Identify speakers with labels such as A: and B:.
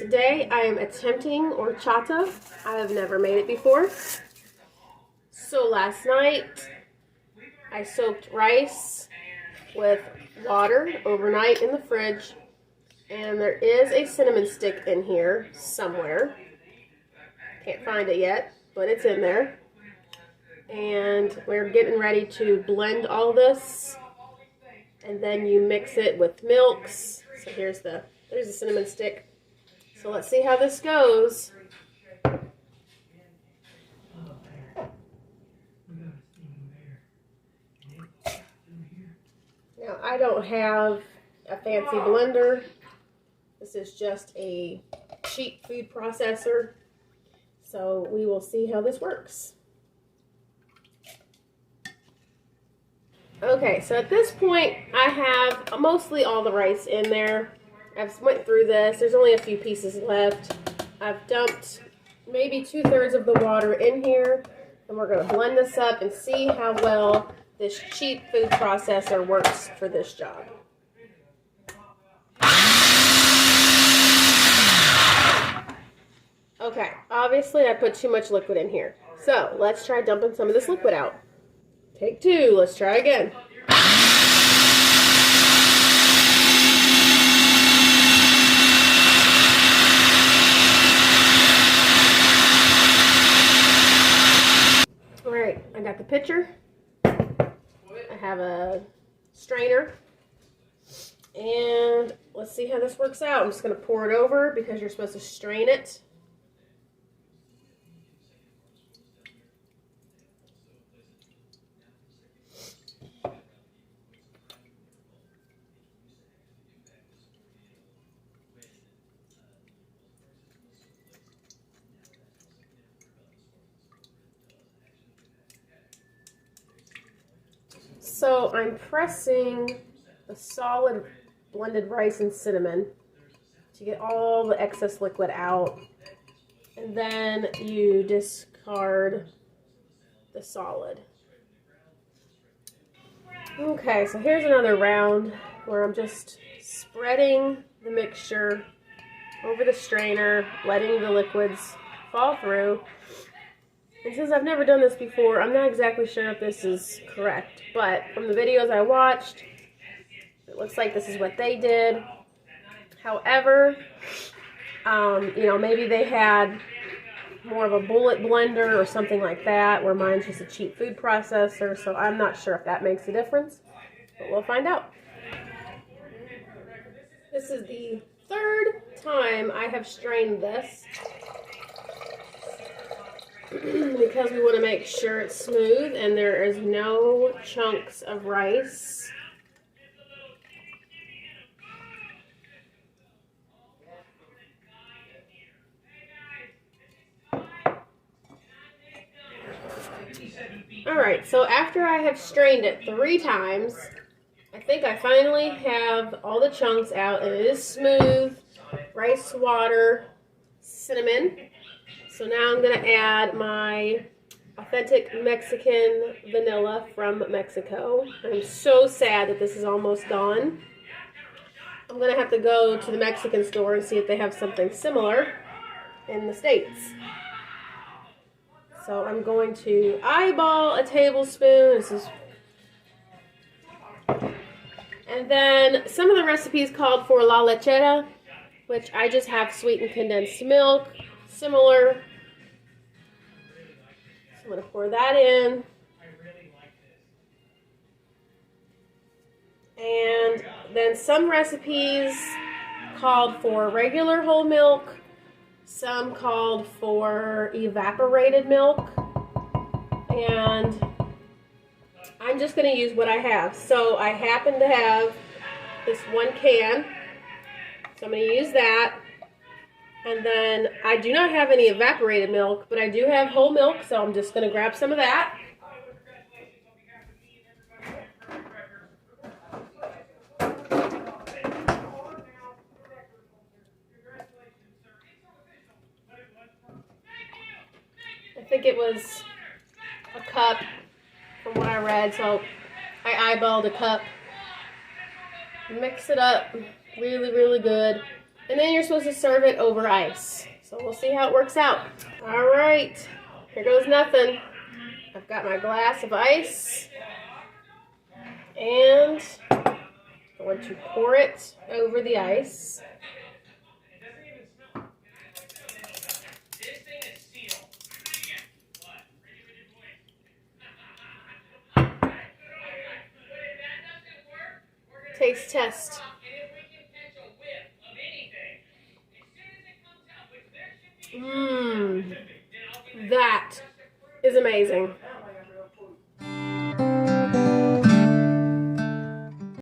A: today I am attempting horchata. I have never made it before. So last night I soaked rice with water overnight in the fridge, and there is a cinnamon stick in here somewhere. Can't find it yet, but it's in there. And we're getting ready to blend all this, and then you mix it with milks. So there's the cinnamon stick. So let's see how this goes. Now, I don't have a fancy blender. This is just a cheap food processor. So we will see how this works. Okay, so at this point, I have mostly all the rice in there. I've went through this. There's only a few pieces left. I've dumped maybe 2/3 of the water in here, and we're going to blend this up and see how well this cheap food processor works for this job. Okay, obviously I put too much liquid in here. So let's try dumping some of this liquid out. Take two, let's try again. All right, I got the pitcher. I have a strainer. And let's see how this works out. I'm just going to pour it over because you're supposed to strain it. So I'm pressing the solid blended rice and cinnamon to get all the excess liquid out. And then you discard the solid. Okay, so here's another round where I'm just spreading the mixture over the strainer, letting the liquids fall through. And since I've never done this before, I'm not exactly sure if this is correct, but from the videos I watched, it looks like this is what they did. However, maybe they had more of a bullet blender or something like that, where mine's just a cheap food processor, so I'm not sure if that makes a difference, but we'll find out. This is the third time I have strained this, because we want to make sure it's smooth and there is no chunks of rice. Alright, so after I have strained it 3 times, I think I finally have all the chunks out, and it is smooth. Rice, water, cinnamon. So now I'm going to add my authentic Mexican vanilla from Mexico. I'm so sad that this is almost gone. I'm going to have to go to the Mexican store and see if they have something similar in the States. So I'm going to eyeball a tablespoon. And then some of the recipes called for la lechera, which I just have sweetened condensed milk. Similar. So I'm going to pour that in. And then some recipes called for regular whole milk. Some called for evaporated milk. And I'm just going to use what I have. So I happen to have this 1 can. So I'm going to use that. And then I do not have any evaporated milk, but I do have whole milk, so I'm just going to grab some of that. I think it was a cup from what I read, so I eyeballed a cup. Mix it up really, really good. And then you're supposed to serve it over ice. So we'll see how it works out. All right, here goes nothing. I've got my glass of ice. And I'm going to pour it over the ice. Taste test. Mmm, that is amazing.